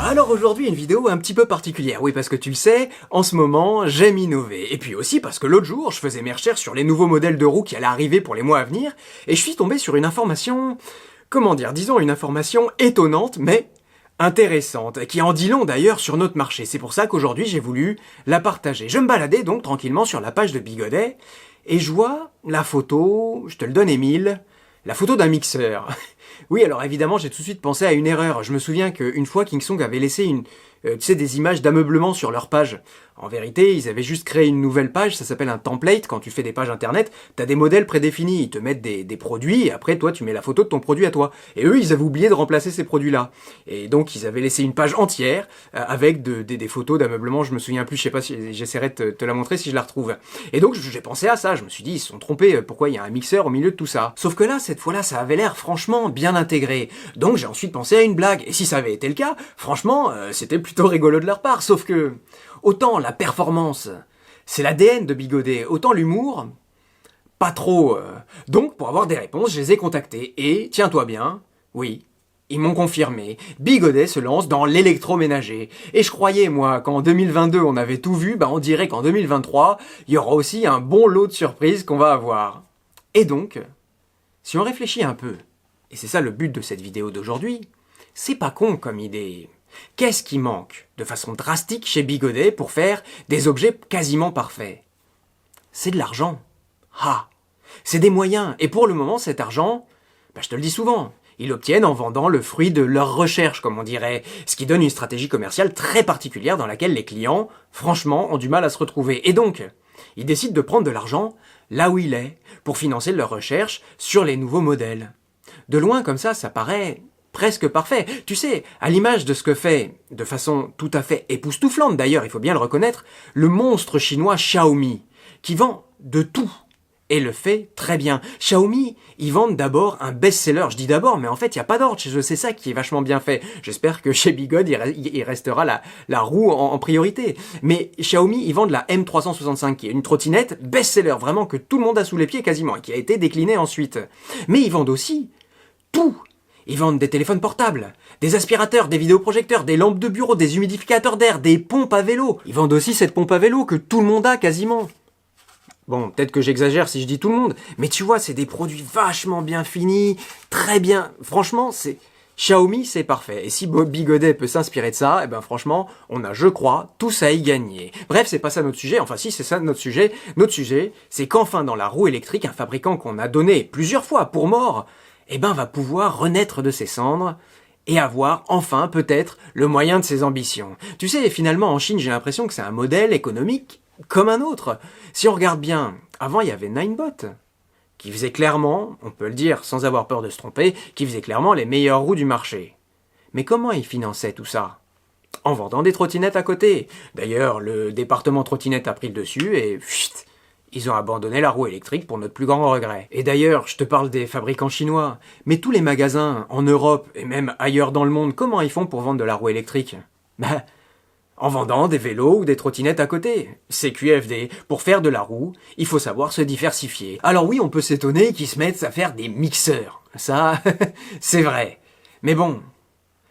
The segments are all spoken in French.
Alors aujourd'hui une vidéo un petit peu particulière, oui parce que tu le sais, en ce moment j'aime innover, et puis aussi parce que l'autre jour je faisais mes recherches sur les nouveaux modèles de roues qui allaient arriver pour les mois à venir, et je suis tombé sur une information, comment dire, disons une information étonnante mais intéressante, qui en dit long d'ailleurs sur notre marché, c'est pour ça qu'aujourd'hui j'ai voulu la partager. Je me baladais donc tranquillement sur la page de Bigodet, et je vois la photo, je te le donne Émile, la photo d'un mixeur. Oui, alors évidemment, j'ai tout de suite pensé à une erreur. Je me souviens qu'une fois, Kingsong avait laissé des images d'ameublement sur leur page. En vérité, ils avaient juste créé une nouvelle page, ça s'appelle un template. Quand tu fais des pages internet, t'as des modèles prédéfinis. Ils te mettent des produits, et après, toi, tu mets la photo de ton produit à toi. Et eux, ils avaient oublié de remplacer ces produits-là. Et donc, ils avaient laissé une page entière avec des photos d'ameublement. Je me souviens plus, je sais pas si j'essaierai de te la montrer si je la retrouve. Et donc, j'ai pensé à ça. Je me suis dit, ils se sont trompés. Pourquoi il y a un mixeur au milieu de tout ça? Sauf que là, cette fois-là, ça avait l'air franchement bien intégré. Donc, j'ai ensuite pensé à une blague. Et si ça avait été le cas, franchement, c'était plutôt rigolo de leur part. Sauf que, autant la performance, c'est l'ADN de Bigodet, autant l'humour, pas trop. Donc, pour avoir des réponses, je les ai contactés. Et, tiens-toi bien, oui, ils m'ont confirmé. Bigodet se lance dans l'électroménager. Et je croyais, moi, qu'en 2022, on avait tout vu, on dirait qu'en 2023, il y aura aussi un bon lot de surprises qu'on va avoir. Et donc, si on réfléchit un peu, et c'est ça le but de cette vidéo d'aujourd'hui, c'est pas con comme idée. Qu'est-ce qui manque de façon drastique chez Bigodet pour faire des objets quasiment parfaits? C'est de l'argent. Ah, c'est des moyens. Et pour le moment, cet argent, je te le dis souvent, ils l'obtiennent en vendant le fruit de leur recherche, comme on dirait, ce qui donne une stratégie commerciale très particulière dans laquelle les clients, franchement, ont du mal à se retrouver. Et donc, ils décident de prendre de l'argent là où il est, pour financer leur recherche sur les nouveaux modèles. De loin, comme ça paraît presque parfait. Tu sais, à l'image de ce que fait, de façon tout à fait époustouflante d'ailleurs, il faut bien le reconnaître, le monstre chinois Xiaomi, qui vend de tout, et le fait très bien. Xiaomi, ils vendent d'abord un best-seller, je dis d'abord, mais en fait, il n'y a pas d'ordre chez eux, c'est ça qui est vachement bien fait. J'espère que chez Bigodet, il restera la roue en priorité. Mais Xiaomi, ils vendent la M365, qui est une trottinette best-seller, vraiment que tout le monde a sous les pieds quasiment, et qui a été déclinée ensuite. Mais ils vendent aussi tout. Ils vendent des téléphones portables, des aspirateurs, des vidéoprojecteurs, des lampes de bureau, des humidificateurs d'air, des pompes à vélo. Ils vendent aussi cette pompe à vélo que tout le monde a quasiment. Bon, peut-être que j'exagère si je dis tout le monde, mais tu vois, c'est des produits vachement bien finis, très bien. Franchement, Xiaomi, c'est parfait. Et si Bigodet peut s'inspirer de ça, franchement, on a, je crois, tous à y gagner. Bref, c'est pas ça notre sujet. Enfin, si, c'est ça notre sujet. Notre sujet, c'est qu'enfin, dans la roue électrique, un fabricant qu'on a donné plusieurs fois pour mort, va pouvoir renaître de ses cendres et avoir, enfin, peut-être, le moyen de ses ambitions. Tu sais, finalement, en Chine, j'ai l'impression que c'est un modèle économique comme un autre. Si on regarde bien, avant, il y avait Ninebot, qui faisait clairement, on peut le dire sans avoir peur de se tromper, qui faisait clairement les meilleures roues du marché. Mais comment il finançait tout ça? En vendant des trottinettes à côté. D'ailleurs, le département trottinette a pris le dessus et... ils ont abandonné la roue électrique pour notre plus grand regret. Et d'ailleurs, je te parle des fabricants chinois, mais tous les magasins, en Europe et même ailleurs dans le monde, comment ils font pour vendre de la roue électrique? En vendant des vélos ou des trottinettes à côté. CQFD, pour faire de la roue, il faut savoir se diversifier. Alors oui, on peut s'étonner qu'ils se mettent à faire des mixeurs. Ça, c'est vrai. Mais bon,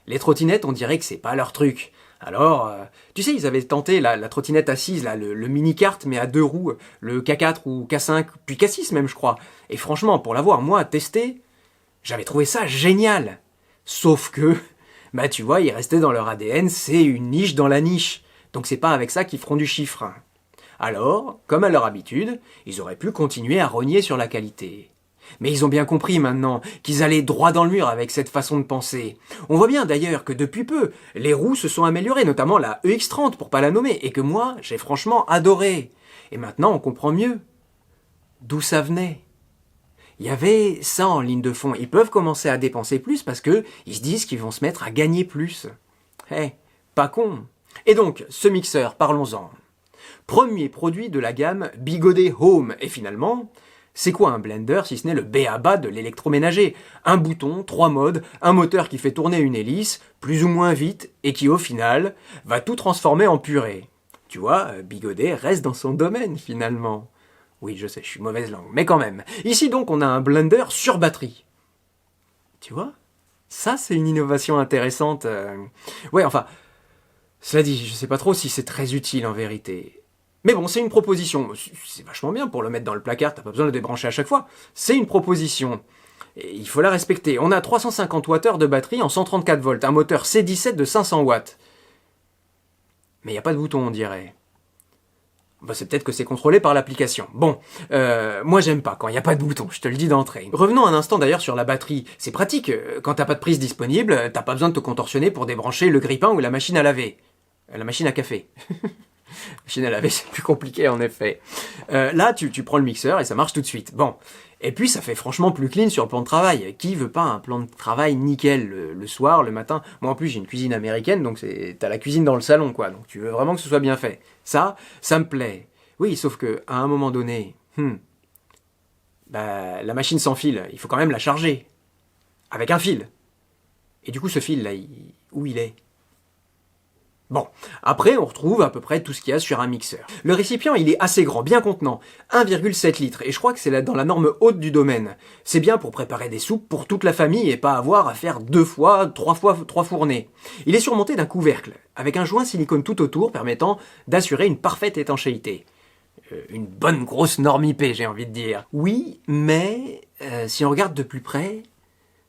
les trottinettes, on dirait que c'est pas leur truc. Alors, tu sais, ils avaient tenté la trottinette assise, là, le mini-kart, mais à deux roues, le K4 ou K5, puis K6 même, je crois. Et franchement, pour l'avoir, moi, testé, j'avais trouvé ça génial. Sauf que, tu vois, ils restaient dans leur ADN, c'est une niche dans la niche. Donc c'est pas avec ça qu'ils feront du chiffre. Alors, comme à leur habitude, ils auraient pu continuer à rogner sur la qualité. Mais ils ont bien compris maintenant qu'ils allaient droit dans le mur avec cette façon de penser. On voit bien d'ailleurs que depuis peu, les roues se sont améliorées, notamment la EX30 pour pas la nommer, et que moi, j'ai franchement adoré. Et maintenant, on comprend mieux d'où ça venait. Il y avait ça en ligne de fond. Ils peuvent commencer à dépenser plus parce que ils se disent qu'ils vont se mettre à gagner plus. Pas con. Et donc, ce mixeur, parlons-en. Premier produit de la gamme Bigodet Home. Et finalement, c'est quoi un blender si ce n'est le b.a.-ba de l'électroménager? Un bouton, 3 modes, un moteur qui fait tourner une hélice, plus ou moins vite, et qui au final va tout transformer en purée. Tu vois, Bigodet reste dans son domaine finalement. Oui, je sais, je suis mauvaise langue, mais quand même. Ici donc, on a un blender sur batterie. Tu vois? Ça, c'est une innovation intéressante. Ouais, enfin, Cela dit, je sais pas trop si c'est très utile en vérité. Mais bon, c'est une proposition. C'est vachement bien pour le mettre dans le placard, t'as pas besoin de le débrancher à chaque fois. C'est une proposition. Et il faut la respecter. On a 350 Wh de batterie en 134 volts, un moteur C17 de 500 watts. Mais il n'y a pas de bouton, on dirait. Bah, c'est peut-être que c'est contrôlé par l'application. Bon, moi j'aime pas quand il n'y a pas de bouton, je te le dis d'entrée. Revenons un instant d'ailleurs sur la batterie. C'est pratique, quand t'as pas de prise disponible, t'as pas besoin de te contorsionner pour débrancher le grille-pain ou la machine à laver. La machine à café. La machine à laver, c'est plus compliqué en effet. Là, tu prends le mixeur et ça marche tout de suite. Bon. Et puis ça fait franchement plus clean sur le plan de travail. Qui veut pas un plan de travail nickel le soir, le matin? Moi en plus j'ai une cuisine américaine, donc t'as la cuisine dans le salon quoi. Donc tu veux vraiment que ce soit bien fait. Ça me plaît. Oui, sauf que à un moment donné, bah la machine sans fil, il faut quand même la charger avec un fil. Et du coup ce fil là, où il est? Bon, après on retrouve à peu près tout ce qu'il y a sur un mixeur. Le récipient il est assez grand, bien contenant, 1,7 litres, et je crois que c'est dans la norme haute du domaine. C'est bien pour préparer des soupes pour toute la famille et pas avoir à faire 3 fournées. Il est surmonté d'un couvercle, avec un joint silicone tout autour permettant d'assurer une parfaite étanchéité. Une bonne grosse norme IP, j'ai envie de dire. Oui, mais si on regarde de plus près,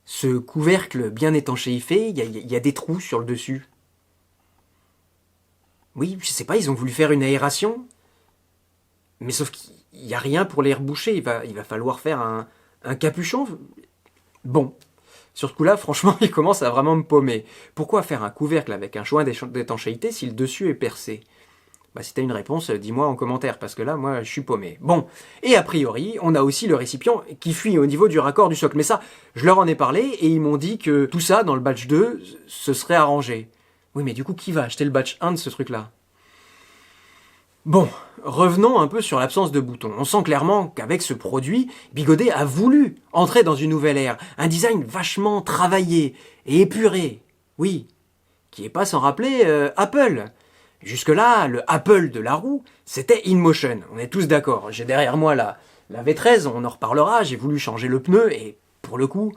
ce couvercle bien étanchéifié, il y a des trous sur le dessus. Oui, je sais pas, ils ont voulu faire une aération. Mais sauf qu'il n'y a rien pour les reboucher, il va falloir faire un capuchon. Bon, sur ce coup-là, franchement, il commence à vraiment me paumer. Pourquoi faire un couvercle avec un joint d'étanchéité si le dessus est percé? Bah, si t'as une réponse, dis-moi en commentaire, parce que là, moi, je suis paumé. Bon, et a priori, on a aussi le récipient qui fuit au niveau du raccord du socle. Mais ça, je leur en ai parlé, et ils m'ont dit que tout ça, dans le batch 2, ce serait arrangé. Oui, mais du coup, qui va acheter le batch 1 de ce truc-là? Bon, revenons un peu sur l'absence de boutons. On sent clairement qu'avec ce produit, Bigodet a voulu entrer dans une nouvelle ère. Un design vachement travaillé et épuré. Oui, qui est pas sans rappeler Apple. Jusque-là, le Apple de la roue, c'était InMotion. On est tous d'accord. J'ai derrière moi la V13, on en reparlera. J'ai voulu changer le pneu et pour le coup,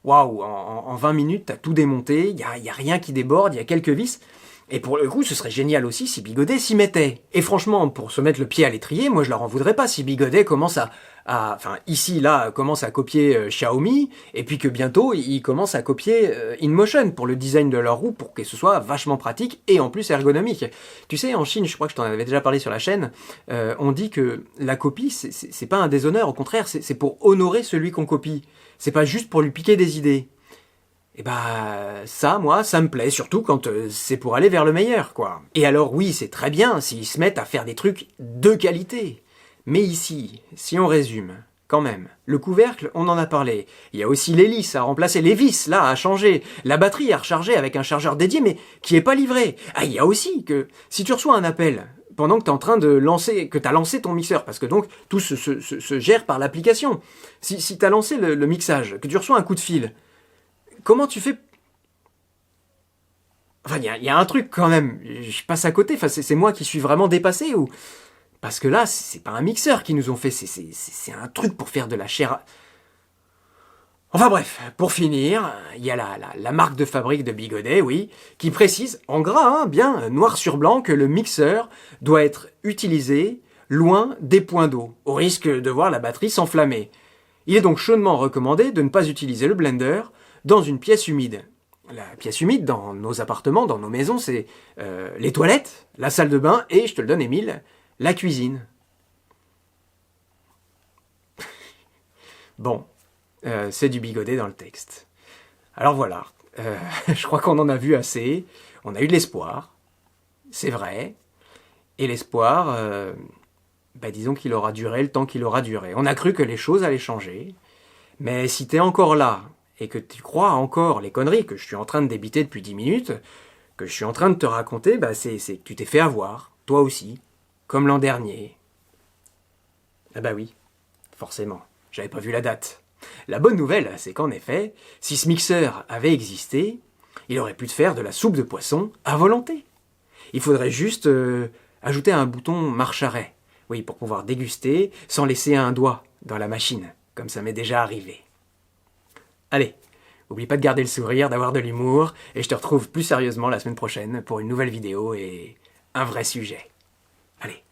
waouh, en 20 minutes, t'as tout démonté. Il y a rien qui déborde, il y a quelques vis. Et pour le coup, ce serait génial aussi si Bigodet s'y mettait. Et franchement, pour se mettre le pied à l'étrier, moi je leur en voudrais pas si Bigodet commence enfin ici, là, commence à copier Xiaomi, et puis que bientôt, ils commencent à copier InMotion pour le design de leur roue, pour que ce soit vachement pratique et en plus ergonomique. Tu sais, en Chine, je crois que je t'en avais déjà parlé sur la chaîne, on dit que la copie, c'est pas un déshonneur, au contraire, c'est pour honorer celui qu'on copie. C'est pas juste pour lui piquer des idées. Et bah ça, moi, ça me plaît, surtout quand c'est pour aller vers le meilleur, quoi. Et alors oui, c'est très bien s'ils se mettent à faire des trucs de qualité. Mais ici, si on résume, quand même, le couvercle, on en a parlé. Il y a aussi l'hélice à remplacer, les vis, là, à changer, la batterie à recharger avec un chargeur dédié, mais qui est pas livré. Ah, il y a aussi que si tu reçois un appel pendant que tu es en train de lancer, que tu as lancé ton mixeur, parce que donc tout se gère par l'application. Si tu as lancé le mixage, que tu reçois un coup de fil, comment tu fais? Enfin, il y a un truc quand même. Je passe à côté. Enfin, c'est moi qui suis vraiment dépassé ou parce que là, c'est pas un mixeur qu'ils nous ont fait. C'est un truc pour faire de la chair. Enfin bref, pour finir, il y a la marque de fabrique de Bigodet, oui, qui précise en gras, hein, bien noir sur blanc, que le mixeur doit être utilisé loin des points d'eau, au risque de voir la batterie s'enflammer. Il est donc chaudement recommandé de ne pas utiliser le blender dans une pièce humide. La pièce humide dans nos appartements, dans nos maisons, c'est les toilettes, la salle de bain et, je te le donne Émile, la cuisine. Bon, c'est du Bigodet dans le texte. Alors voilà, je crois qu'on en a vu assez, on a eu de l'espoir, c'est vrai, et l'espoir, disons qu'il aura duré le temps qu'il aura duré. On a cru que les choses allaient changer, mais si t'es encore là, et que tu crois encore les conneries que je suis en train de débiter depuis 10 minutes, que je suis en train de te raconter, c'est que tu t'es fait avoir, toi aussi, comme l'an dernier. Ah bah oui, forcément, j'avais pas vu la date. La bonne nouvelle, c'est qu'en effet, si ce mixeur avait existé, il aurait pu te faire de la soupe de poisson à volonté. Il faudrait juste ajouter un bouton marche-arrêt, oui, pour pouvoir déguster sans laisser un doigt dans la machine, comme ça m'est déjà arrivé. Allez, Oublie pas de garder le sourire, d'avoir de l'humour, et je te retrouve plus sérieusement la semaine prochaine pour une nouvelle vidéo et un vrai sujet. Allez.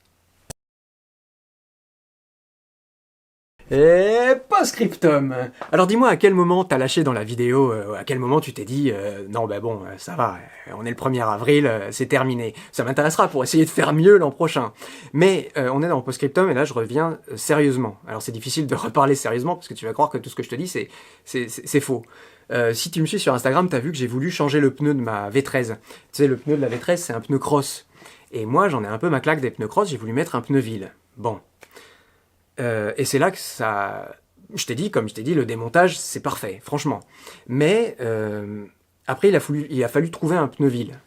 Et post-scriptum. Alors dis-moi à quel moment t'as lâché dans la vidéo, à quel moment tu t'es dit non bah bon ça va, on est le 1er avril, c'est terminé. Ça m'intéressera pour essayer de faire mieux l'an prochain. Mais on est dans le post-scriptum et là je reviens sérieusement. Alors c'est difficile de reparler sérieusement parce que tu vas croire que tout ce que je te dis c'est faux. Si tu me suis sur Instagram, t'as vu que j'ai voulu changer le pneu de ma V13. Tu sais, le pneu de la V13 c'est un pneu cross. Et moi j'en ai un peu ma claque des pneus cross, j'ai voulu mettre un pneu ville. Bon. Et c'est là que ça... Je t'ai dit, comme je t'ai dit, le démontage, c'est parfait, franchement. Mais après, il a fallu trouver un pneu ville.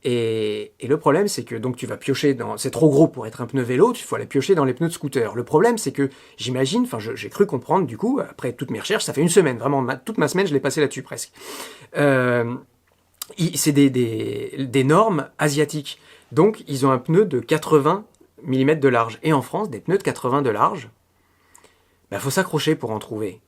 Et le problème, c'est que donc tu vas piocher dans... C'est trop gros pour être un pneu vélo, il faut aller piocher dans les pneus de scooter. Le problème, c'est que j'imagine, enfin j'ai cru comprendre du coup, après toutes mes recherches, ça fait une semaine, vraiment, toute ma semaine, je l'ai passé là-dessus presque. C'est des normes asiatiques. Donc, ils ont un pneu de 80 mm de large. Et en France, des pneus de 80 de large, bah, faut s'accrocher pour en trouver.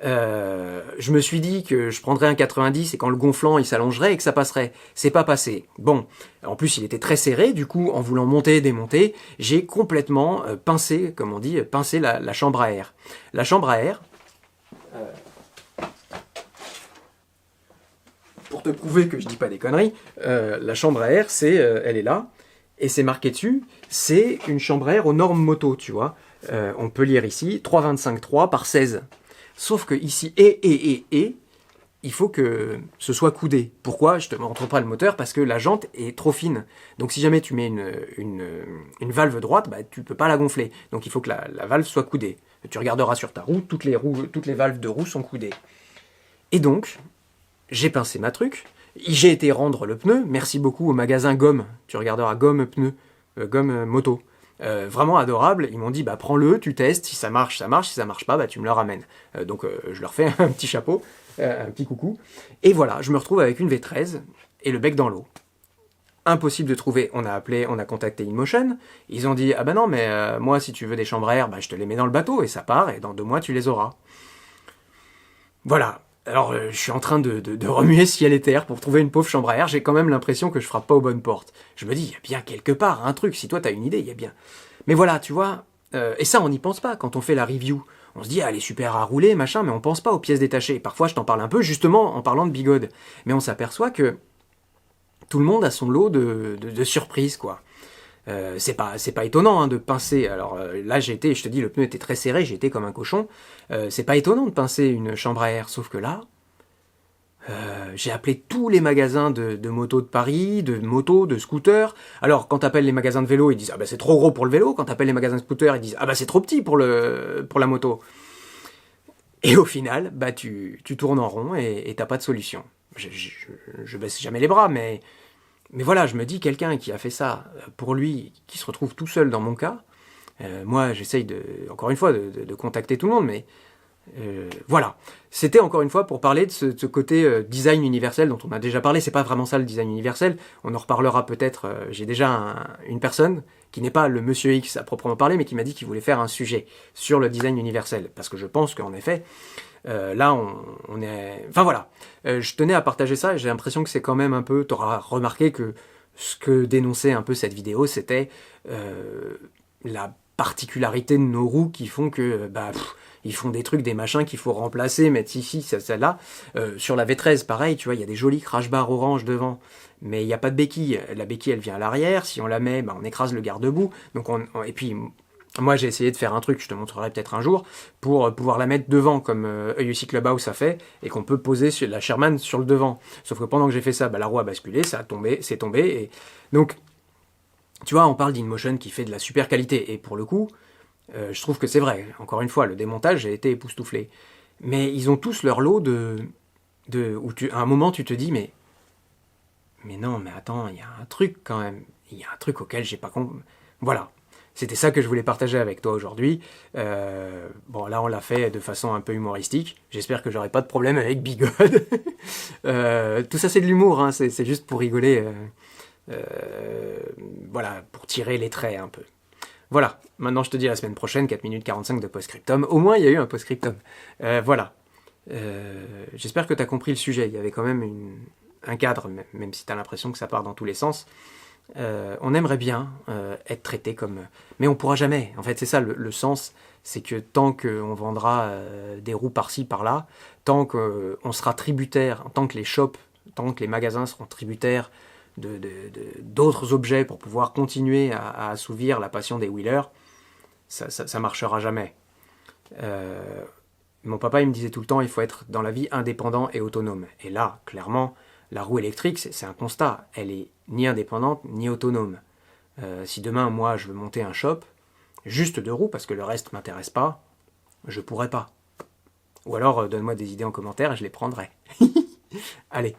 Je me suis dit que je prendrais un 90 et qu'en le gonflant, il s'allongerait et que ça passerait. C'est pas passé. Bon, en plus, il était très serré. Du coup, en voulant monter et démonter, j'ai complètement pincé, comme on dit, pincé la chambre à air. La chambre à air... pour te prouver que je dis pas des conneries, la chambre à air, elle est là. Et c'est marqué dessus, c'est une chambre à air aux normes moto, tu vois. On peut lire ici, 3,25,3 par 16. Sauf que ici, il faut que ce soit coudé. Pourquoi? Je te montre pas le moteur, parce que la jante est trop fine. Donc si jamais tu mets une valve droite, bah, tu peux pas la gonfler. Donc il faut que la valve soit coudée. Tu regarderas sur ta roue, toutes les valves de roue sont coudées. Et donc, j'ai pincé ma truc. J'ai été rendre le pneu, merci beaucoup au magasin Gomme, tu regarderas Gomme pneu, Gomme moto. Vraiment adorable, ils m'ont dit bah prends-le, tu testes, si ça marche, si ça marche pas, bah tu me le ramènes. Donc je leur fais un petit chapeau, un petit coucou, et voilà, je me retrouve avec une V13 et le bec dans l'eau. Impossible de trouver, on a contacté InMotion, ils ont dit ah bah non mais moi si tu veux des chambres à air, bah je te les mets dans le bateau et ça part et dans 2 mois tu les auras. Voilà. Alors, je suis en train de remuer ciel et terre pour trouver une pauvre chambre à air. J'ai quand même l'impression que je frappe pas aux bonnes portes. Je me dis, il y a bien quelque part un truc. Si toi, t'as une idée, il y a bien... Mais voilà, tu vois, et ça, on n'y pense pas quand on fait la review. On se dit, ah, elle est super à rouler, machin, mais on pense pas aux pièces détachées. Parfois, je t'en parle un peu, justement, en parlant de Bigode. Mais on s'aperçoit que tout le monde a son lot de surprises, quoi. C'est pas étonnant hein, de pincer. Alors là, je te dis, le pneu était très serré, j'ai été comme un cochon. C'est pas étonnant de pincer une chambre à air, sauf que là, j'ai appelé tous les magasins de motos de Paris, de motos, de scooters. Alors, quand t'appelles les magasins de vélo, ils disent ah bah c'est trop gros pour le vélo. Quand t'appelles les magasins de scooters, ils disent ah bah c'est trop petit pour la moto. Et au final, bah tu tournes en rond et t'as pas de solution. Je baisse jamais les bras, mais voilà, je me dis, quelqu'un qui a fait ça pour lui, qui se retrouve tout seul dans mon cas, moi j'essaye encore une fois de contacter tout le monde, mais voilà. C'était encore une fois pour parler de ce côté design universel dont on a déjà parlé. C'est pas vraiment ça le design universel, on en reparlera peut-être. J'ai déjà une personne qui n'est pas le monsieur X à proprement parler, mais qui m'a dit qu'il voulait faire un sujet sur le design universel, parce que je pense qu'en effet, là on est... Enfin voilà, je tenais à partager ça, et j'ai l'impression que c'est quand même un peu... T'auras remarqué que ce que dénonçait un peu cette vidéo, c'était la particularité de nos roues qui font que... ils font des trucs, des machins qu'il faut remplacer, mettre ici, celle-là. Sur la V13, pareil, tu vois, il y a des jolis crash bars orange devant, mais il n'y a pas de béquille. La béquille, elle vient à l'arrière. Si on la met, on écrase le garde-boue. Donc et puis, moi, j'ai essayé de faire un truc, je te montrerai peut-être un jour, pour pouvoir la mettre devant, comme EUC Clubhouse a fait, et qu'on peut poser la Sherman sur le devant. Sauf que pendant que j'ai fait ça, la roue a basculé, ça a tombé, c'est tombé. Et donc, tu vois, on parle d'InMotion qui fait de la super qualité. Et pour le coup, je trouve que c'est vrai. Encore une fois, le démontage a été époustouflé. Mais ils ont tous leur lot où à un moment, tu te dis, mais non, mais attends, il y a un truc quand même. Il y a un truc auquel j'ai pas compris. Voilà. C'était ça que je voulais partager avec toi aujourd'hui. Bon, là, on l'a fait de façon un peu humoristique. J'espère que j'aurai pas de problème avec Bigode. Tout ça, c'est de l'humour, hein. C'est juste pour rigoler. Voilà, pour tirer les traits un peu. Voilà, maintenant je te dis à la semaine prochaine, 4 minutes 45 de post-scriptum. Au moins, il y a eu un post-scriptum. Voilà. J'espère que tu as compris le sujet. Il y avait quand même un cadre, même si tu as l'impression que ça part dans tous les sens. On aimerait bien être traité comme... Mais on pourra jamais. En fait, c'est ça le sens. C'est que tant qu'on vendra des roues par-ci, par-là, tant qu'on sera tributaire, tant que les shops, tant que les magasins seront tributaires d'autres objets pour pouvoir continuer à assouvir la passion des wheelers, ça marchera jamais. Mon papa, il me disait tout le temps, il faut être dans la vie indépendant et autonome. Et là, clairement, la roue électrique, c'est un constat. Elle est ni indépendante, ni autonome. Si demain, moi, je veux monter un shop, juste de roues, parce que le reste m'intéresse pas, je pourrais pas. Ou alors, donne-moi des idées en commentaire et je les prendrai. Allez,